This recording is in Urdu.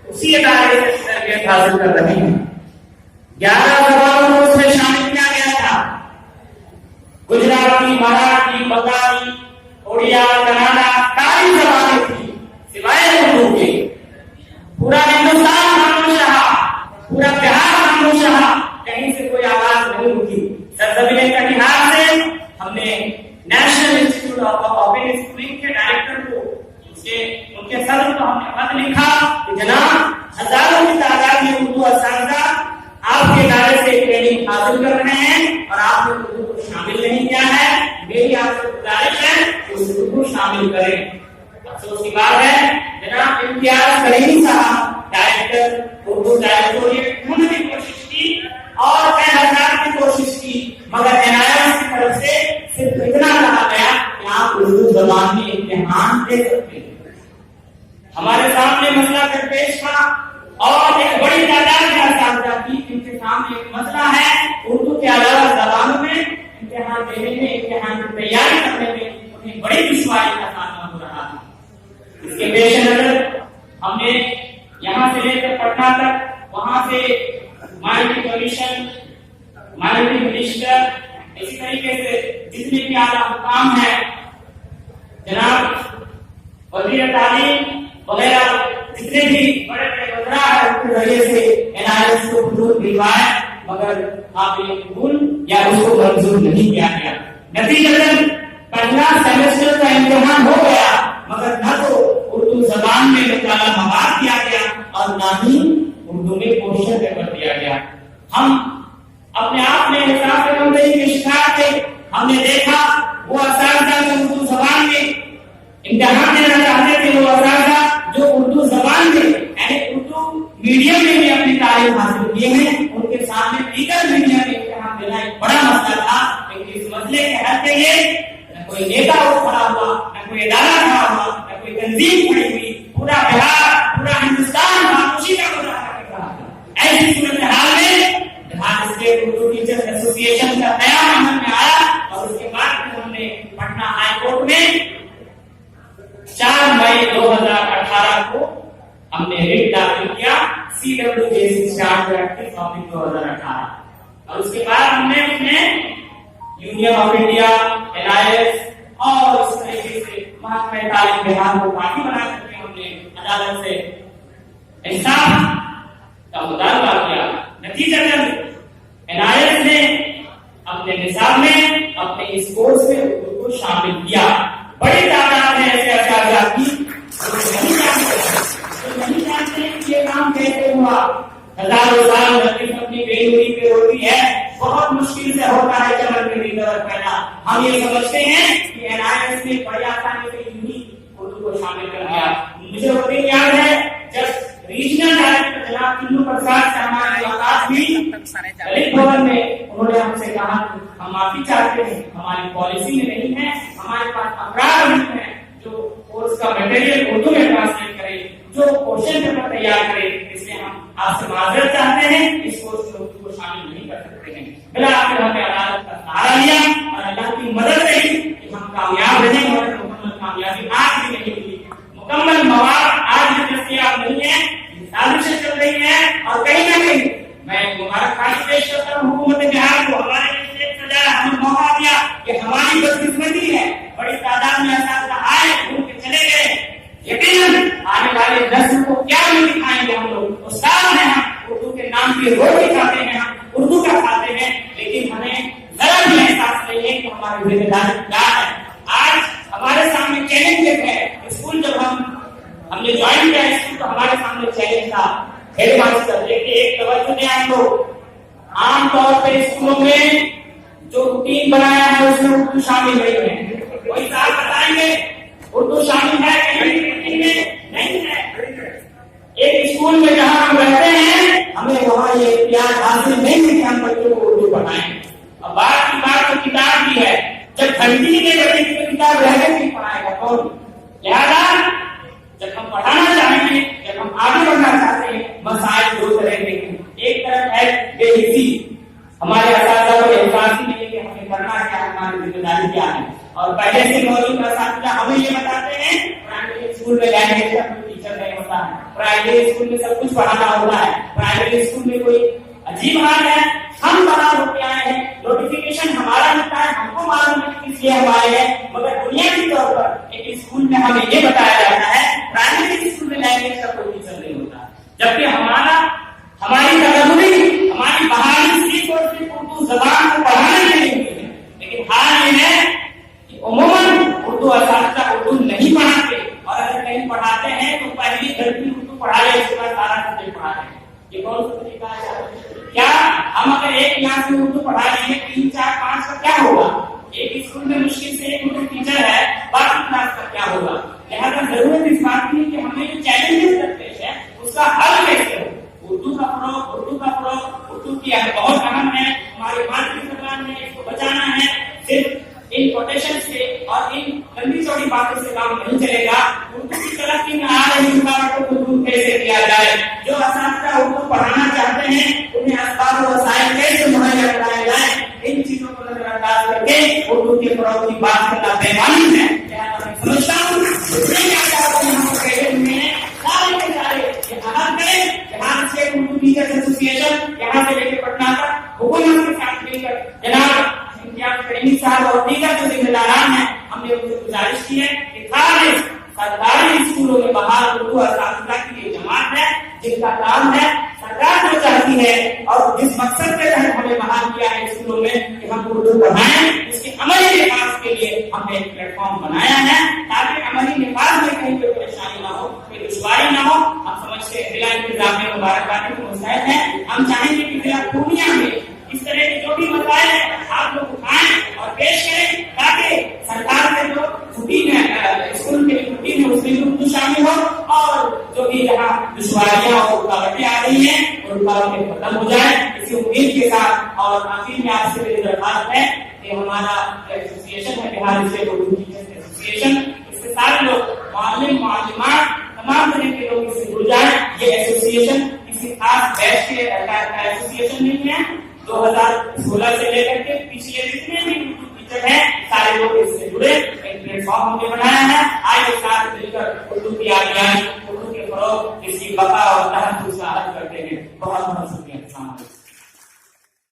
اسی ادارے سے تربیت حاصل کر رہے ہیں. 11 زبانوں کو اس میں شامل کیا گیا تھا. گجراتی، مراٹھی، بنگالی، اڑیا، کناڈا، ساری زبانیں تھی سوائے اردو کے. پورا ہندوستان خاموش رہا، پورا بہار خاموش رہا، کہیں سے کوئی آواز نہیں اٹھی. سرزمین کٹیہار سے ہم نے national institute of public schooling کے ڈائریکٹر کو ان کے صدر کو ہم نے خط لکھا کہ جناب ہزاروں کی تعداد میں اردو اساتذہ آپ کے ادارے سے ٹریننگ حاصل کر رہے ہیں اور آپ نے اردو کو شامل نہیں کیا ہے. میری آپ سے گزارش ہے کہ اردو کو شامل کریں. افسوس کی بات ہے جناب امتیاز کریمی صاحب ڈائریکٹر اردو ڈائریکٹوریٹ، انہوں نے بھی کوشش کی اور کئی ہزار کی کوشش کی، مگر NIS کی طرف سے صرف اتنا کہا گیا کہ آپ اردو زبان میں امتحان دے سکتے ہیں. ہمارے سامنے مسئلہ درپیش تھا اور ایک بڑی تعداد میں اساتذہ کی ان کے سامنے ایک مسئلہ ہے اردو کے علاوہ زبانوں میں امتحان دینے میں، امتحان کی تیاری کرنے میں انہیں بڑی دشواری کا سامنا ہو رہا ہے. اس کے پیش نظر ہم نے یہاں سے لے کر پٹنہ تک، وہاں سے مائنورٹی کمیشن، مائنورٹی منسٹر، اسی طریقے سے جتنے بھی اعلیٰ حکام ہیں، جناب وزیر تعلیم وغیرہ جتنے بھی بڑے بڑے وزراء ہیں ان کے ذریعے سے NIS کو منظور دلوائے، مگر قابل قبول یا اس کو منظور نہیں کیا گیا. نتیجتاً پہلا سیمسٹر کا امتحان ہو گیا مگر نہ تو اردو زبان میں مطالعہ مواد دیا گیا اور نہ ہی اردو میں کوشچن پیپر دیا گیا. ہم اپنے آپ میں احساس کمتری کے شکار تھے. ہم نے دیکھا وہ اساتذہ جو اردو زبان میں امتحان دینا چاہتے تھے، وہ اساتذہ جو اردو زبان میں یعنی اردو میڈیم میں بھی اپنی تعلیم حاصل کیے ہیں، ان کے سامنے دیگر میڈیم میں امتحان دینا ایک بڑا مسئلہ تھا. لیکن اس مسئلے کے حل کے لیے نہ کوئی نیتا کھڑا ہوا، نہ کوئی ادارہ کھڑا ہوا، نہ کوئی تنظیم کھڑی ہوئی. پورا بہار، پورا ہندوستان خاموشی کا مظاہرہ کر رہا تھا. ایسی صورتحال میں بہار اسٹیٹ اردو ٹیچرز ایسوسی ایشن کا قیام عمل میں آیا اور اس کے بعد پھر ہم نے پٹنہ ہائی کورٹ میں 4 مئی 2018 کو ہم نے ریٹ داخل کیا CWJC چارج ایکٹ 2018 اور اس کے بعد ہم نے اس میں یونین آف انڈیا، NIS اور اس طریقے سے محکمہ تعلیم بہار کو پارٹی بنا کر کے ہم نے عدالت سے انصاف کا مطالبہ کیا. نتیجتاً NIS نے اپنے نصاب میں، اپنے اس کورس میں اردو کو شامل کیا. بڑی تعداد ہے ایسے اساتذہ کی جو نہیں جانتے کہ یہ کام کیسے ہوا. ہزاروں سال نتیجہ اپنی بیروری پہ ہوتی ہے، بہت مشکل سے ہوتا ہے چمن میں بھی درد پیدا. ہم یہ سمجھتے ہیں کہ NIS نے بڑی آسانی سے ہی اردو کو شامل کر دیا. مجھے وہ دن یاد ہے جب ریجنل ڈائریکٹر جناب تینو پرساد سے ہماری ملاقات ہوئی دلت بھون میں، انہوں نے ہم سے کہا کہ ہم معافی چاہتے ہیں، ہماری پالیسی میں نہیں ہے، ہمارے پاس افراد نہیں ہیں جو کورس کا مٹیریل اردو میں ٹرانسلیٹ کرے، جو کوشچن پیپر تیار کرے. اس لیے ہم آپ سے معذرت چاہتے ہیں، اس کورس میں اردو کو شامل نہیں کر سکتے ہیں. بالآخر ہم نے عدالت کا سہارا لیا اور اللہ کی مدد رہی کہ ہم کامیاب رہے، مگر مکمل کامیابی آج بھی نہیں ہوئی. مکمل مواد آج بھی دستیاب نہیں ہے، سازشیں چل رہی ہیں اور کہیں نہ کہیں میں مبارکباد پیش کرتا ہوں حکومت بہار کو. ہمارے ہمیں موقع دیا کہ ہماری بدقسمتی ہے، بڑی تعداد میں اساتذہ آئے گھوم کے چلے گئے. یقیناً آنے والے نسل کو کیا نہیں دکھائیں گے. ہم لوگ استاد ہیں، ہم اردو کے نام کی روٹی کھاتے ہیں، ہم اردو کا کھاتے ہیں، لیکن ہمیں ذرا بھی احساس نہیں ہے کہ ہماری ذمہ داری کیا ہے. آج ہمارے سامنے چیلنج ہے. اسکول جب ہم نے جوائن کیا اسکول تو ہمارے سامنے چیلنج تھا ہیڈ ماسٹر. لیکن ایک توجہ دیں آپ لوگ، عام طور پہ اسکولوں میں جو روٹین بنایا ہے اس میں اردو شامل نہیں ہے. کوئی صاحب بتائیں گے اردو شامل ہے کہ روٹین میں نہیں ہے. ایک اسکول میں جہاں ہم رہتے ہیں ہمیں وہاں یہ اختیار حاصل نہیں ہے کہ ہم بچوں کو اردو پڑھائیں. اور بات کی بات تو کتاب کی ہے، جب گھنٹی کے بچے کی کتاب رہ گئی نہیں پڑھائے گا کون. لہٰذا جب ہم پڑھانا چاہیں گے، جب ہم آگے بڑھنا چاہتے ہیں، مسائل دو طرح کے ہیں. ایک طرف ہے بے حسی، ہمارے اساتذہ کو احساس ہی نہیں ہے کہ ہمیں کرنا کیا ہے، ہماری ذمہ داری کیا ہے. اور پہلے سے موجود اساتذہ ہمیں یہ بتاتے ہیں پرائمری اسکول میں لینگویج کا کوئی ٹیچر نہیں ہوتا ہے، پرائمری اسکول میں سب کچھ پڑھانا ہوتا ہے. پرائمری اسکول میں کوئی عجیب حال ہے. ہم باہر ہو کے آئے ہیں, نوٹیفکیشن ہمارا ملتا ہے, ہم کو معلوم ہے کس لیے ہمارے ہیں, مگر بنیادی طور پر ایک اسکول میں ہمیں یہ بتایا جاتا ہے پرائمری اسکول میں لینگویج کا کوئی ٹیچر نہیں ہوتا, جبکہ ہماری تدبری, ہماری بہاری صرف اور صرف اردو زبان کو پڑھانے کے لیے ہوئی ہے. لیکن حال یہ ہے کہ عموماً اردو اساتذہ اردو نہیں پڑھاتے, اور اگر کہیں پڑھاتے ہیں تو پہلی گھنٹی اردو پڑھا لے, اس کے بعد سارا سبجیکٹ پڑھا لیں. یہ کون سا طریقہ ہے؟ کیا ہم اگر ایک کلاس میں اردو پڑھا لیں گے 3 4 5 کا کیا ہوگا؟ ایک اسکول میں مشکل سے ایک اردو ٹیچر ہے, باقی کلاس کا کیا ہوگا؟ لہٰذا ضرورت اس بات کی کہ ہمیں جو چیلنجز درپیش ہے اس کا حل کیسے ہو. اردو کا فروغ, اردو کی بہت اہم ہے, ہماری مادری زبان ہے, اس کو بچانا ہے. صرف ان کوٹیشن سے اور ان لمبی چوڑی باتوں سے کام نہیں چلے گا. اردو کی ترقی میں آ رہی رکاوٹوں کو دور کیسے کیا جائے؟ جو اساتذہ اردو پڑھانا چاہتے ہیں انہیں اسباب و وسائل کیسے مہیا کرائے جائیں, ان چیزوں کو نظر انداز کر کے اردو کے فروغ کی بات کرنا پیمانی ہے. میں سمجھتا ہوں اردو ٹیچرس ایسوسیشن یہاں سے لے کے پٹنہ تک حکومت کے ساتھ مل کر جناب امتیاز کریمی صاحب اور دیگر جو ذمہ داران ہیں, ہم نے ان سے گزارش کی ہے کہ خالص سرکاری اسکولوں میں بہار اردو اساتذہ کی یہ جماعت ہے جن کا کام ہے سرکار جو چاہتی ہے اور جس مقصد کے تحت ہمیں بحال کیا ہے اسکولوں میں کہ ہم اردو پڑھائیں, اس کے عملی نفاذ کے لیے ہم نے ایک پلیٹ فارم بنایا ہے تاکہ عملی نفاذ میں کہیں کوئی پریشانی نہ ہو, کوئی دشواری نہ ہو. ہم سمجھتے ہیں ضلع انتظام میں مبارکبادی کو مستعد ہیں. ہم چاہیں گے کہ ضلع پورنیہ میں اس طرح کے جو بھی مسائل ہیں آپ لوگ اٹھائیں اور پیش کریں تاکہ سرکار کے جو چھٹی میں اسکول کے چھٹی میں اس میں اردو شامل ہو, اور جو بھی یہاں دشواریاں اور رکاوٹیں آ رہی ہیں وہ رکاوٹیں ختم ہو جائیں. اسی امید کے ساتھ اور آخر میں آپ سے میری درخواست ہے کہ ہمارا ایسوسیشن ہے بہار اسٹیٹ اردو ٹیچرس ایسوسیشن, اس سے سارے لوگ معلم معلمات تمام طرح کے لوگ اس سے جڑ جائیں. یہ ایسوسیشن کسی خاص بیچ کے ایسوسیشن نہیں ہے. 2016 سے لے کر کے پچھلے جتنے بھی اردو ٹیچر ہیں سارے لوگ اس سے جڑے, ایک پلیٹ فارم ہم نے بنایا ہے. آج ایک ساتھ مل کر اردو کی آبیانی, اردو کے فروغ, اس کی بقا اور تحفظ کا حل کرتے ہیں. بہت بہت